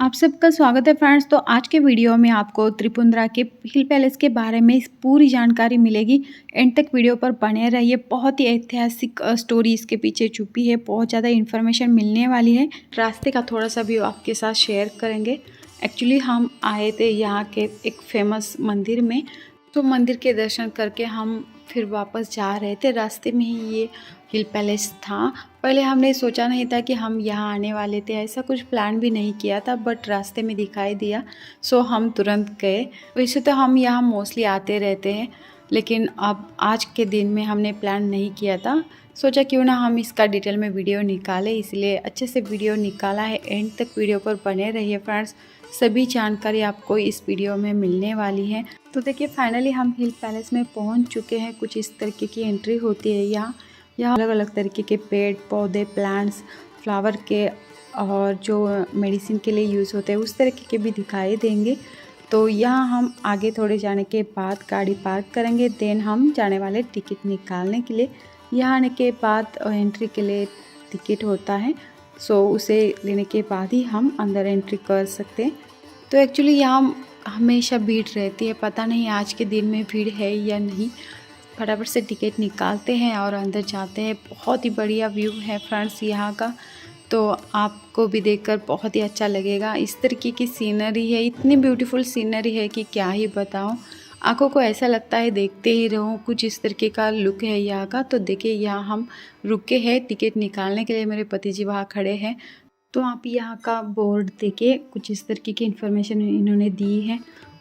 आप सबका स्वागत है फ्रेंड्स। तो आज के वीडियो में आपको त्रिपुंद्रा के हिल पैलेस के बारे में पूरी जानकारी मिलेगी। एंड तक वीडियो पर बने रहिए। बहुत ही ऐतिहासिक स्टोरी इसके पीछे छुपी है। बहुत ज़्यादा इन्फॉर्मेशन मिलने वाली है। रास्ते का थोड़ा सा व्यू आपके साथ शेयर करेंगे। एक्चुअली हम आए थे यहाँ के एक फेमस मंदिर में, तो मंदिर के दर्शन करके हम फिर वापस जा रहे थे। रास्ते में ही ये हिल पैलेस था। पहले हमने सोचा नहीं था कि हम यहाँ आने वाले थे, ऐसा कुछ प्लान भी नहीं किया था, बट रास्ते में दिखाई दिया सो हम तुरंत गए। वैसे तो हम यहाँ मोस्टली आते रहते हैं, लेकिन अब आज के दिन में हमने प्लान नहीं किया था। सोचा क्यों ना हम इसका डिटेल में वीडियो निकालें, इसलिए अच्छे से वीडियो निकाला है। एंड तक वीडियो पर बने रहिए फ्रेंड्स, सभी जानकारी आपको इस वीडियो में मिलने वाली है। तो देखिए फाइनली हम हिल पैलेस में पहुंच चुके हैं। कुछ इस तरीके की एंट्री होती है यहाँ अलग अलग तरीके के पेड़ पौधे, प्लांट्स, फ्लावर के और जो मेडिसिन के लिए यूज़ होते हैं उस तरीके के भी दिखाई देंगे। तो यहाँ हम आगे थोड़े जाने के बाद गाड़ी पार्क करेंगे, देन हम जाने वाले टिकट निकालने के लिए। यहाँ आने के बाद एंट्री के लिए टिकट होता है, सो उसे लेने के बाद ही हम अंदर एंट्री कर सकते हैं। तो एक्चुअली यहाँ हमेशा भीड़ रहती है, पता नहीं आज के दिन में भीड़ है या नहीं। फटाफट से टिकट निकालते हैं और अंदर जाते हैं। बहुत ही बढ़िया व्यू है फ्रेंड्स यहाँ का, तो आपको भी देखकर बहुत ही अच्छा लगेगा। इस तरीके की सीनरी है, इतनी ब्यूटीफुल सीनरी है कि क्या ही बताऊँ। आंखों को ऐसा लगता है देखते ही रहूँ, कुछ इस तरीके का लुक है यहाँ का। तो देखिए यहाँ हम रुके हैं टिकट निकालने के लिए, मेरे पति जी वहाँ खड़े हैं। तो आप यहाँ का बोर्ड देखिए, कुछ इस तरीके की इन्फॉर्मेशन इन्होंने दी है।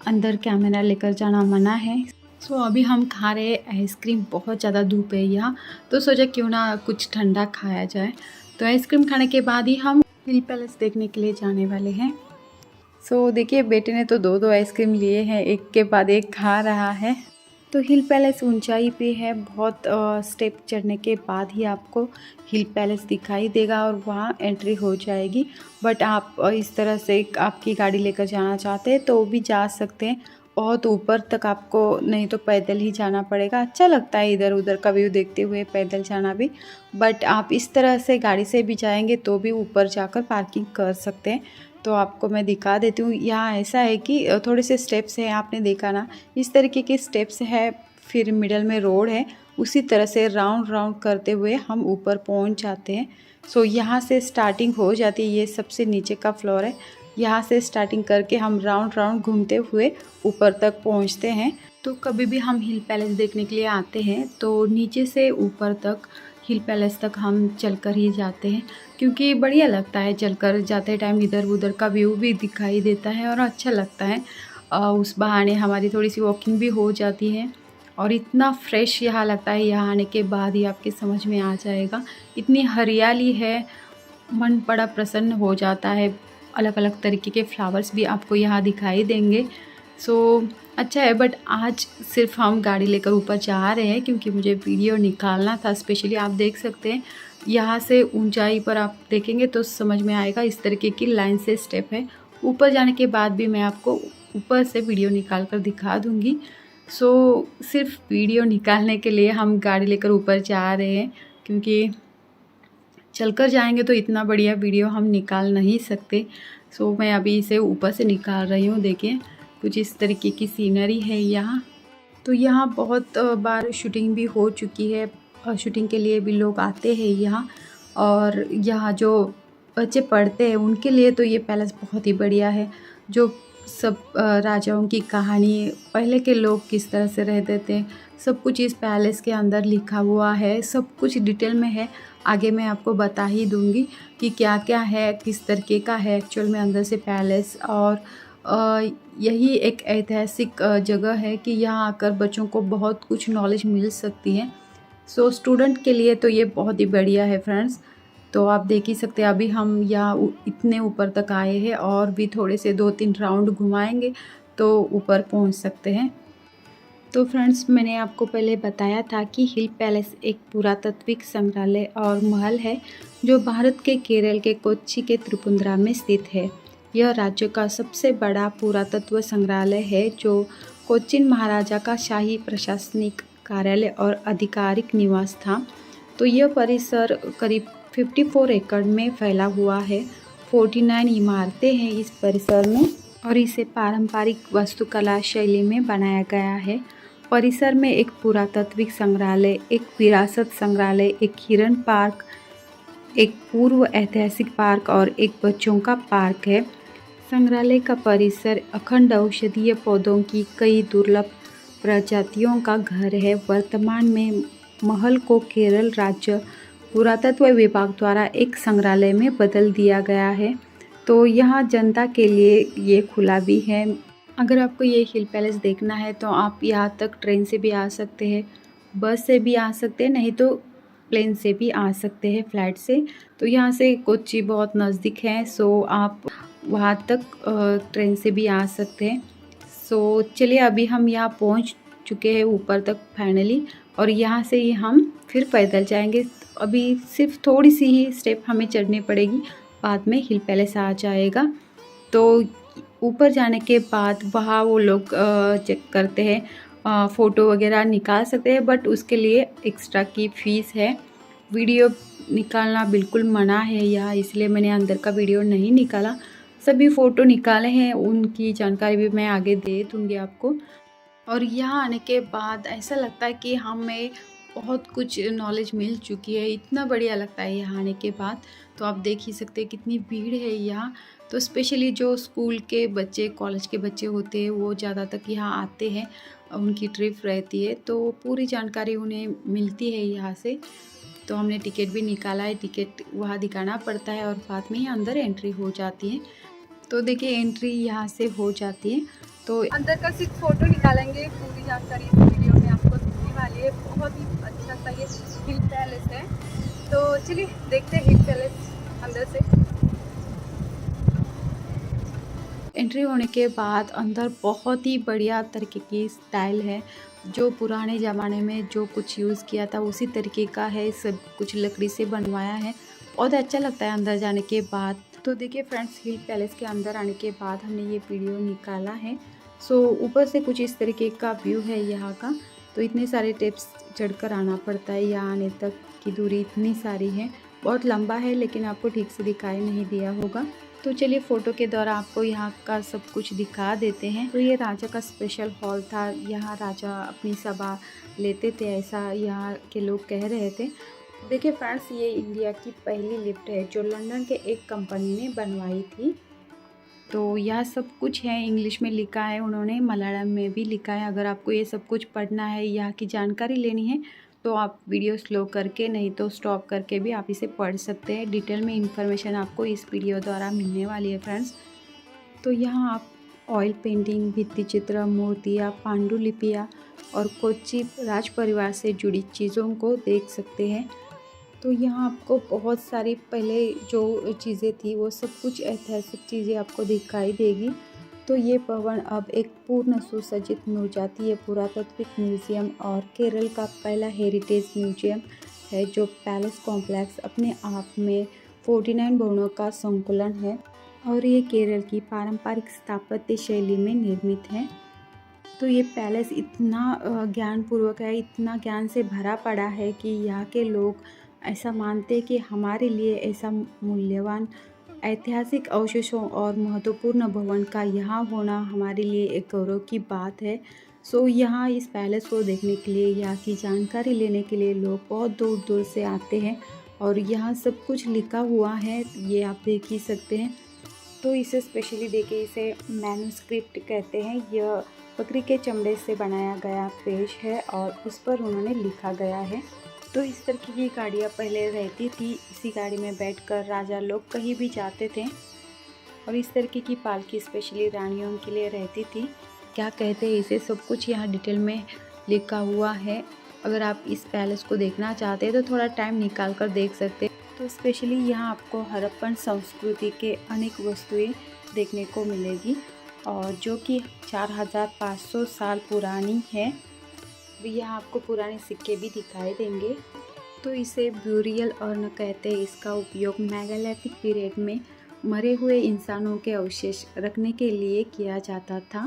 अंदर कैमरा लेकर जाना मना है। सो अभी हम खा रहे हैं आइसक्रीम। बहुत ज़्यादा धूप है यहाँ, तो सोचा क्यों ना कुछ ठंडा खाया जाए। तो आइसक्रीम खाने के बाद ही हम हिल पैलेस देखने के लिए जाने वाले हैं। सो देखिए बेटे ने तो दो आइसक्रीम लिए हैं, एक के बाद एक खा रहा है। तो हिल पैलेस ऊंचाई पे है, बहुत स्टेप चढ़ने के बाद ही आपको हिल पैलेस दिखाई देगा और वहाँ एंट्री हो जाएगी। बट आप इस तरह से आपकी गाड़ी लेकर जाना चाहते हैं तो भी जा सकते हैं। बहुत ऊपर तक आपको नहीं तो पैदल ही जाना पड़ेगा। अच्छा लगता है इधर उधर का व्यू देखते हुए पैदल जाना भी, बट आप इस तरह से गाड़ी से भी जाएंगे तो भी ऊपर जाकर पार्किंग कर सकते हैं। तो आपको मैं दिखा देती हूँ। यहाँ ऐसा है कि थोड़े से स्टेप्स हैं, आपने देखा ना, इस तरीके के स्टेप्स है, फिर मिडल में रोड है, उसी तरह से राउंड राउंड करते हुए हम ऊपर पहुँच जाते हैं। सो यहाँ से स्टार्टिंग हो जाती है, ये सबसे नीचे का फ्लोर है। यहाँ से स्टार्टिंग करके हम राउंड राउंड घूमते हुए ऊपर तक पहुँचते हैं। तो कभी भी हम हिल पैलेस देखने के लिए आते हैं तो नीचे से ऊपर तक हिल पैलेस तक हम चलकर ही जाते हैं, क्योंकि बढ़िया लगता है चलकर जाते टाइम। इधर उधर का व्यू भी दिखाई देता है और अच्छा लगता है। उस बहाने हमारी थोड़ी सी वॉकिंग भी हो जाती है और इतना फ्रेश यहाँ लगता है। यहाँ आने के बाद ही आपके समझ में आ जाएगा, इतनी हरियाली है, मन बड़ा प्रसन्न हो जाता है। अलग अलग तरीके के फ्लावर्स भी आपको यहाँ दिखाई देंगे। सो अच्छा है। बट आज सिर्फ हम गाड़ी लेकर ऊपर जा रहे हैं क्योंकि मुझे वीडियो निकालना था स्पेशली। आप देख सकते हैं यहाँ से ऊंचाई पर आप देखेंगे तो समझ में आएगा, इस तरीके की लाइन से स्टेप है। ऊपर जाने के बाद भी मैं आपको ऊपर से वीडियो निकाल कर दिखा दूँगी। सो सिर्फ वीडियो निकालने के लिए हम गाड़ी लेकर ऊपर जा रहे हैं, क्योंकि चलकर जाएंगे तो इतना बढ़िया वीडियो हम निकाल नहीं सकते। सो मैं अभी इसे ऊपर से निकाल रही हूँ। देखिए कुछ इस तरीके की सीनरी है यहाँ। तो यहाँ बहुत बार शूटिंग भी हो चुकी है, शूटिंग के लिए भी लोग आते हैं यहाँ। और यहाँ जो बच्चे पढ़ते हैं उनके लिए तो ये पैलेस बहुत ही बढ़िया है। जो सब राजाओं की कहानी, पहले के लोग किस तरह से रहते थे, सब कुछ इस पैलेस के अंदर लिखा हुआ है। सब कुछ डिटेल में है। आगे मैं आपको बता ही दूंगी कि क्या क्या है, किस तरीके का है एक्चुअल में अंदर से पैलेस। और यही एक ऐतिहासिक जगह है कि यहाँ आकर बच्चों को बहुत कुछ नॉलेज मिल सकती है। सो स्टूडेंट के लिए तो ये बहुत ही बढ़िया है फ्रेंड्स। तो आप देख ही सकते हैं अभी हम यहाँ इतने ऊपर तक आए हैं और भी थोड़े से 2-3 राउंड घुमाएंगे तो ऊपर पहुँच सकते हैं। तो फ्रेंड्स मैंने आपको पहले बताया था कि हिल पैलेस एक पुरातात्विक संग्रहालय और महल है जो भारत के केरल के कोच्चि के त्रिपुंद्रा में स्थित है। यह राज्य का सबसे बड़ा पुरातत्व संग्रहालय है जो कोच्चिन महाराजा का शाही प्रशासनिक कार्यालय और आधिकारिक निवास था। तो यह परिसर करीब 54 एकड़ में फैला हुआ है। 49 इमारतें हैं इस परिसर में और इसे पारंपरिक वास्तुकला शैली में बनाया गया है। परिसर में एक पुरातात्विक संग्रहालय, एक विरासत संग्रहालय, एक हिरन पार्क, एक पूर्व ऐतिहासिक पार्क और एक बच्चों का पार्क है। संग्रहालय का परिसर अखंड औषधीय पौधों की कई दुर्लभ प्रजातियों का घर है। वर्तमान में महल को केरल राज्य पुरातत्व विभाग द्वारा एक संग्रहालय में बदल दिया गया है। तो यहाँ जनता के लिए ये खुला भी है। अगर आपको ये हिल पैलेस देखना है तो आप यहाँ तक ट्रेन से भी आ सकते हैं, बस से भी आ सकते हैं, नहीं तो प्लेन से भी आ सकते हैं, फ्लाइट से। तो यहाँ से कोच्चि बहुत नज़दीक है, सो आप वहाँ तक ट्रेन से भी आ सकते हैं। सो चलिए अभी हम यहाँ पहुँच चुके हैं ऊपर तक फाइनली, और यहाँ से ही हम फिर पैदल जाएंगे। अभी सिर्फ थोड़ी सी ही स्टेप हमें चढ़नी पड़ेगी, बाद में हिल पैलेस आ जाएगा। तो ऊपर जाने के बाद वहाँ वो लोग चेक करते हैं, फ़ोटो वगैरह निकाल सकते हैं, बट उसके लिए एक्स्ट्रा की फ़ीस है। वीडियो निकालना बिल्कुल मना है यहाँ, इसलिए मैंने अंदर का वीडियो नहीं निकाला। सभी फ़ोटो निकाले हैं, उनकी जानकारी भी मैं आगे दे दूँगी आपको। और यहाँ आने के बाद ऐसा लगता है कि हमें बहुत कुछ नॉलेज मिल चुकी है, इतना बढ़िया लगता है यहाँ आने के बाद। तो आप देख ही सकते हैं कितनी भीड़ है यहाँ। तो स्पेशली जो स्कूल के बच्चे, कॉलेज के बच्चे होते हैं, वो ज़्यादा तक यहाँ आते हैं, उनकी ट्रिप रहती है, तो पूरी जानकारी उन्हें मिलती है यहाँ से। तो हमने टिकट भी निकाला है, टिकट वहाँ दिखाना पड़ता है और बाद में ही अंदर एंट्री हो जाती है। तो देखिए एंट्री यहाँ से हो जाती है। तो अंदर का सिर्फ फोटो निकालेंगे, पूरी जानकारी इस वीडियो में आपको दिखने वाली है। बहुत ही अच्छा सा ये हिल पैलेस है। तो चलिए देखते हैं हिल पैलेस अंदर से। एंट्री होने के बाद अंदर बहुत ही बढ़िया तरीके की स्टाइल है, जो पुराने ज़माने में जो कुछ यूज़ किया था उसी तरीके का है, सब कुछ लकड़ी से बनवाया है। बहुत अच्छा लगता है अंदर जाने के बाद। तो देखिए फ्रेंड्स, हिल पैलेस के अंदर आने के बाद हमने ये वीडियो निकाला है। सो ऊपर से कुछ इस तरीके का व्यू है यहाँ का। तो इतने सारे टिप्स चढ़कर आना पड़ता है, यहाँ आने तक की दूरी इतनी सारी है, बहुत लंबा है, लेकिन आपको ठीक से दिखाई नहीं दिया होगा। तो चलिए फ़ोटो के दौरान आपको यहाँ का सब कुछ दिखा देते हैं। तो ये राजा का स्पेशल हॉल था, यहाँ राजा अपनी सभा लेते थे, ऐसा यहाँ के लोग कह रहे थे। देखिए फ्रेंड्स, ये इंडिया की पहली लिफ्ट है जो लंदन के एक कंपनी ने बनवाई थी। तो यह सब कुछ है, इंग्लिश में लिखा है उन्होंने, मलयालम में भी लिखा है। अगर आपको ये सब कुछ पढ़ना है, यहाँ की जानकारी लेनी है, तो आप वीडियो स्लो करके, नहीं तो स्टॉप करके भी आप इसे पढ़ सकते हैं। डिटेल में इंफॉर्मेशन आपको इस वीडियो द्वारा मिलने वाली है फ्रेंड्स। तो यहाँ आप ऑयल पेंटिंग, भित्ति चित्र, मूर्तियाँ, पांडुलिपियाँ और कोच्चि राज परिवार से जुड़ी चीज़ों को देख सकते हैं। तो यहाँ आपको बहुत सारी पहले जो चीज़ें थी वो सब कुछ ऐतिहासिक चीज़ें आपको दिखाई देगी। तो ये भवन अब एक पूर्ण सुसज्जित नवजातीय पुरातात्विक म्यूजियम और केरल का पहला हेरिटेज म्यूजियम है, जो पैलेस कॉम्प्लेक्स अपने आप में 49 भवनों का संकुलन है और ये केरल की पारंपरिक स्थापत्य शैली में निर्मित है। तो ये पैलेस इतना ज्ञानपूर्वक है, इतना ज्ञान से भरा पड़ा है कि यहाँ के लोग ऐसा मानते हैं कि हमारे लिए ऐसा मूल्यवान ऐतिहासिक अवशेषों और महत्वपूर्ण भवन का यहाँ होना हमारे लिए एक गौरव की बात है। सो यहाँ इस पैलेस को देखने के लिए, यहाँ की जानकारी लेने के लिए लोग बहुत दूर दूर से आते हैं और यहाँ सब कुछ लिखा हुआ है, ये आप देख ही सकते हैं। तो इसे स्पेशली देखिए, इसे मैन्युस्क्रिप्ट कहते हैं। यह बकरी के चमड़े से बनाया गया पेज है और उस पर उन्होंने लिखा गया है। तो इस तरह की गाड़ियाँ पहले रहती थी, इसी गाड़ी में बैठकर राजा लोग कहीं भी जाते थे और इस तरीके की पालकी स्पेशली रानियों के लिए रहती थी। क्या कहते हैं इसे, सब कुछ यहाँ डिटेल में लिखा हुआ है। अगर आप इस पैलेस को देखना चाहते हैं तो थोड़ा टाइम निकाल कर देख सकते हैं। तो स्पेशली यहाँ आपको हड़प्पन संस्कृति के अनेक वस्तुएं देखने को मिलेगी और जो कि 4500 साल पुरानी है। यहाँ आपको पुराने सिक्के भी दिखाई देंगे। तो इसे ब्यूरियल अर्न कहते हैं। इसका उपयोग मेगालिथिक पीरियड में मरे हुए इंसानों के अवशेष रखने के लिए किया जाता था।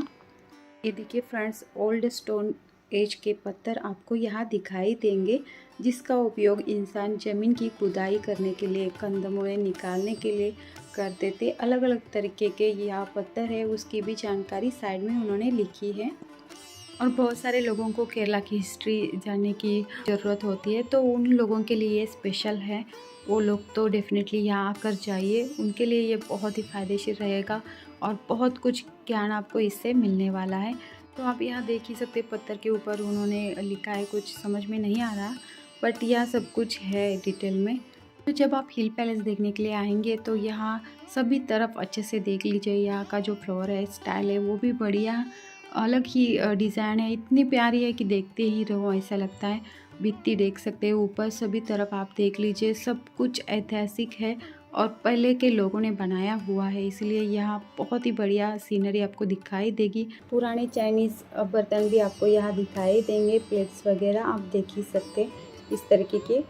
ये देखिए फ्रेंड्स, ओल्ड स्टोन एज के पत्थर आपको यहाँ दिखाई देंगे, जिसका उपयोग इंसान ज़मीन की खुदाई करने के लिए, कंदमूल निकालने के लिए करते थे। अलग अलग तरीके के यहाँ पत्थर है, उसकी भी जानकारी साइड में उन्होंने लिखी है। और बहुत सारे लोगों को केरला की हिस्ट्री जानने की ज़रूरत होती है, तो उन लोगों के लिए ये स्पेशल है। वो लोग तो डेफिनेटली यहाँ आकर जाइए, उनके लिए ये बहुत ही फ़ायदेशीर रहेगा और बहुत कुछ ज्ञान आपको इससे मिलने वाला है। तो आप यहाँ देख ही सकते, पत्थर के ऊपर उन्होंने लिखा है, कुछ समझ में नहीं आ रहा, बट यह सब कुछ है डिटेल में। तो जब आप हिल पैलेस देखने के लिए आएंगे तो यहाँ सभी तरफ अच्छे से देख लीजिए। यहाँ का जो फ्लोर है, स्टाइल है, वो भी बढ़िया अलग ही डिज़ाइन है, इतनी प्यारी है कि देखते ही रहो ऐसा लगता है। भित्ती देख सकते हो, ऊपर सभी तरफ आप देख लीजिए, सब कुछ ऐतिहासिक है और पहले के लोगों ने बनाया हुआ है, इसलिए यहाँ बहुत ही बढ़िया सीनरी आपको दिखाई देगी। पुराने चाइनीज़ बर्तन भी आपको यहाँ दिखाई देंगे, प्लेट्स वगैरह आप देख ही सकते इस तरीके के।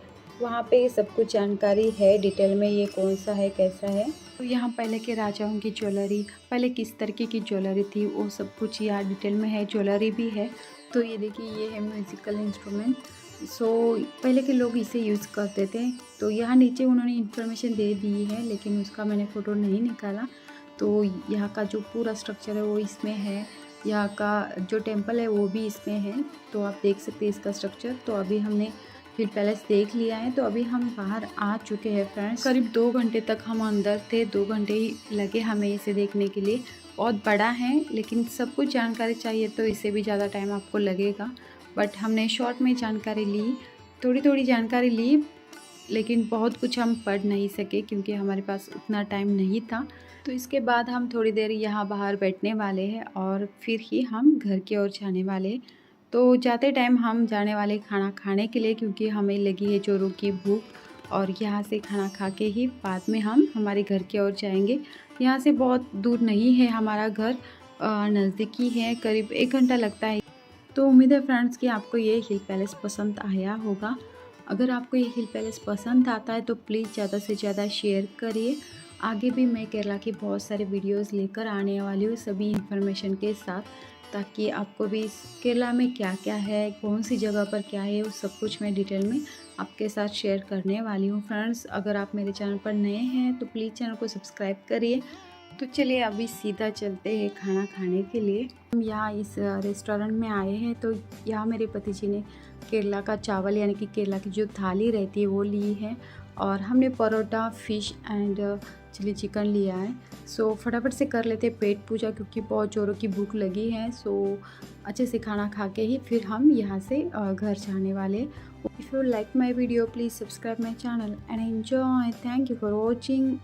वहाँ पे सब कुछ जानकारी है डिटेल में, ये कौन सा है, कैसा है। तो यहाँ पहले के राजाओं की ज्वेलरी, पहले किस तरीके की ज्वेलरी थी, वो सब कुछ यहाँ डिटेल में है। ज्वेलरी भी है। तो ये देखिए, ये है म्यूज़िकल इंस्ट्रूमेंट। सो पहले के लोग इसे यूज़ करते थे। तो यहाँ नीचे उन्होंने इन्फॉर्मेशन दे दी है, लेकिन उसका मैंने फ़ोटो नहीं निकाला। तो यहाँ का जो पूरा स्ट्रक्चर है वो इसमें है, यहाँ का जो टेम्पल है वो भी इसमें है। तो आप देख सकते हैं इसका स्ट्रक्चर। तो अभी हमने हिल पैलेस देख लिया है, तो अभी हम बाहर आ चुके हैं फ्रेंड्स। करीब 2 घंटे तक हम अंदर थे, 2 घंटे ही लगे हमें इसे देखने के लिए। बहुत बड़ा है, लेकिन सब कुछ जानकारी चाहिए तो इससे भी ज़्यादा टाइम आपको लगेगा, बट हमने शॉर्ट में जानकारी ली, थोड़ी थोड़ी जानकारी ली, लेकिन बहुत कुछ हम पढ़ नहीं सके क्योंकि हमारे पास उतना टाइम नहीं था। तो इसके बाद हम थोड़ी देर यहाँ बाहर बैठने वाले हैं और फिर ही हम घर की ओर जाने वाले हैं। तो जाते टाइम हम जाने वाले खाना खाने के लिए, क्योंकि हमें लगी है जोरों की भूख और यहाँ से खाना खा के ही बाद में हम हमारे घर की ओर जाएंगे। यहाँ से बहुत दूर नहीं है हमारा घर, नज़दीकी है, करीब 1 घंटा लगता है। तो उम्मीद है फ्रेंड्स कि आपको ये हिल पैलेस पसंद आया होगा। अगर आपको ये हिल पैलेस पसंद आता है तो प्लीज़ ज़्यादा से ज़्यादा शेयर करिए। आगे भी मैं केरला की बहुत सारे वीडियोस लेकर आने वाली हूँ सभी इन्फॉर्मेशन के साथ, ताकि आपको भी केरला में क्या क्या है, कौन सी जगह पर क्या है, वो सब कुछ मैं डिटेल में आपके साथ शेयर करने वाली हूँ। फ्रेंड्स, अगर आप मेरे चैनल पर नए हैं तो प्लीज़ चैनल को सब्सक्राइब करिए। तो चलिए अभी सीधा चलते हैं खाना खाने के लिए। हम यहाँ इस रेस्टोरेंट में आए हैं, तो यहाँ मेरे पति जी ने केरला का चावल यानी कि केरला की जो थाली रहती है वो ली है, और हमने paratha, fish and chilli chicken लिया है। सो फटाफट से कर लेते पेट पूजा, क्योंकि बहुत ज़ोरों की भूख लगी है। सो अच्छे से खाना खा के ही फिर हम यहाँ से घर जाने वाले। If you like my video please subscribe my channel and enjoy. Thank you for watching.